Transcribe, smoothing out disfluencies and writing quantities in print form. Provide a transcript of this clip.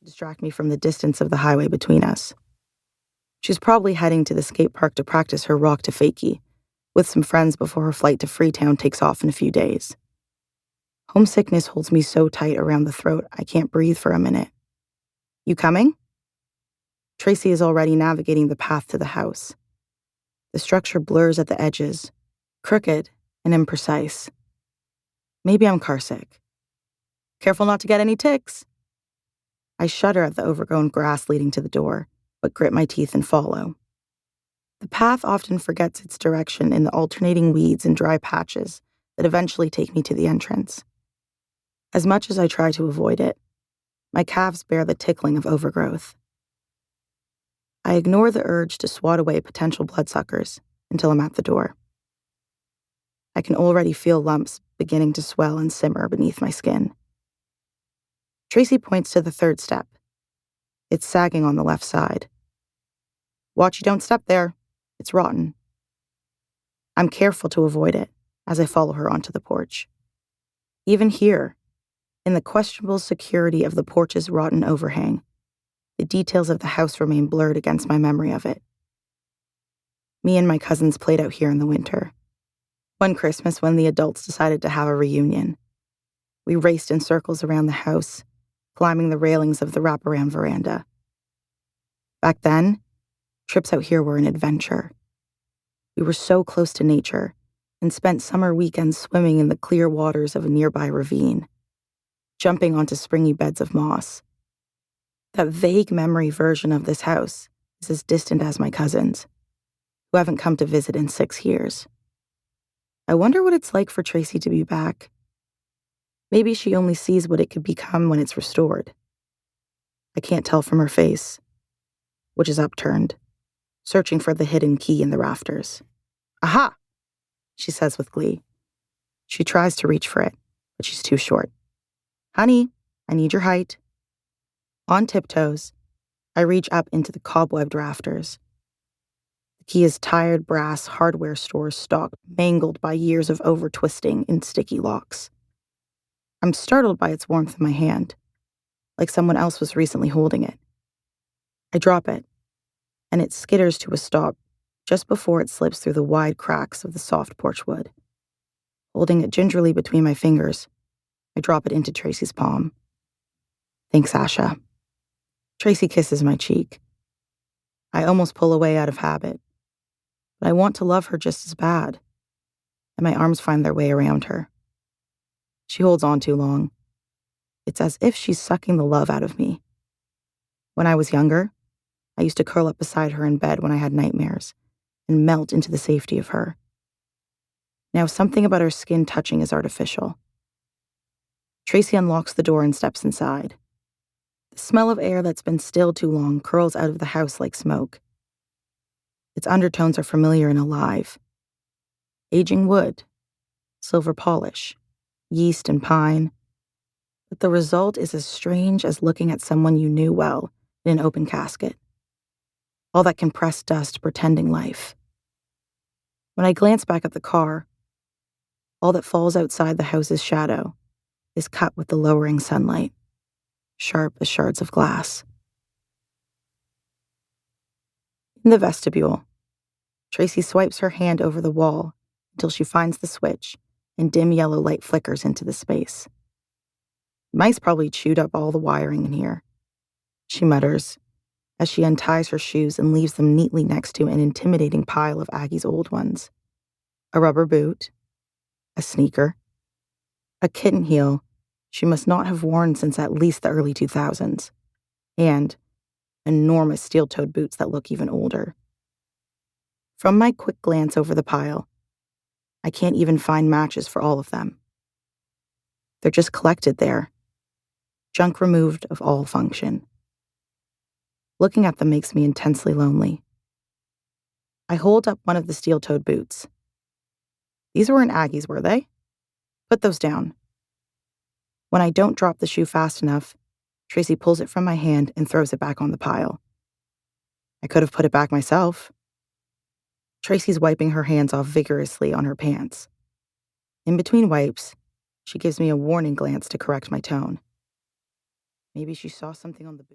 distract me from the distance of the highway between us. She's probably heading to the skate park to practice her rock to fakie, with some friends before her flight to Freetown takes off in a few days. Homesickness holds me so tight around the throat I can't breathe for a minute. You coming? Tracy is already navigating the path to the house. The structure blurs at the edges, crooked and imprecise. Maybe I'm carsick. Careful not to get any ticks. I shudder at the overgrown grass leading to the door, but grit my teeth and follow. The path often forgets its direction in the alternating weeds and dry patches that eventually take me to the entrance. As much as I try to avoid it, my calves bear the tickling of overgrowth. I ignore the urge to swat away potential bloodsuckers until I'm at the door. I can already feel lumps beginning to swell and simmer beneath my skin. Tracy points to the third step. It's sagging on the left side. Watch you don't step there. It's rotten. I'm careful to avoid it as I follow her onto the porch. Even here, in the questionable security of the porch's rotten overhang, the details of the house remain blurred against my memory of it. Me and my cousins played out here in the winter. One Christmas when the adults decided to have a reunion. We raced in circles around the house, climbing the railings of the wraparound veranda. Back then, trips out here were an adventure. We were so close to nature and spent summer weekends swimming in the clear waters of a nearby ravine, jumping onto springy beds of moss. That vague memory version of this house is as distant as my cousins, who haven't come to visit in 6 years. I wonder what it's like for Tracy to be back. Maybe she only sees what it could become when it's restored. I can't tell from her face, which is upturned, searching for the hidden key in the rafters. Aha! She says with glee. She tries to reach for it, but she's too short. Honey, I need your height. On tiptoes, I reach up into the cobwebbed rafters. The key is tired brass hardware store stock, mangled by years of over-twisting in sticky locks. I'm startled by its warmth in my hand, like someone else was recently holding it. I drop it, and it skitters to a stop just before it slips through the wide cracks of the soft porch wood. Holding it gingerly between my fingers, I drop it into Tracy's palm. Thanks, Asha. Tracy kisses my cheek. I almost pull away out of habit, but I want to love her just as bad, and my arms find their way around her. She holds on too long. It's as if she's sucking the love out of me. When I was younger, I used to curl up beside her in bed when I had nightmares and melt into the safety of her. Now something about her skin touching is artificial. Tracy unlocks the door and steps inside. The smell of air that's been still too long curls out of the house like smoke. Its undertones are familiar and alive. Aging wood, silver polish, yeast and pine. But the result is as strange as looking at someone you knew well in an open casket. All that compressed dust pretending life. When I glance back at the car, all that falls outside the house's shadow is cut with the lowering sunlight, sharp as shards of glass. In the vestibule, Tracy swipes her hand over the wall until she finds the switch and dim yellow light flickers into the space. Mice probably chewed up all the wiring in here, she mutters as she unties her shoes and leaves them neatly next to an intimidating pile of Aggies' old ones. A rubber boot, a sneaker, a kitten heel she must not have worn since at least the early 2000s, and enormous steel-toed boots that look even older. From my quick glance over the pile, I can't even find matches for all of them. They're just collected there, junk removed of all function. Looking at them makes me intensely lonely. I hold up one of the steel-toed boots. These weren't Aggies, were they? Put those down. When I don't drop the shoe fast enough, Tracy pulls it from my hand and throws it back on the pile. I could have put it back myself. Tracy's wiping her hands off vigorously on her pants. In between wipes, she gives me a warning glance to correct my tone. Maybe she saw something on the boot.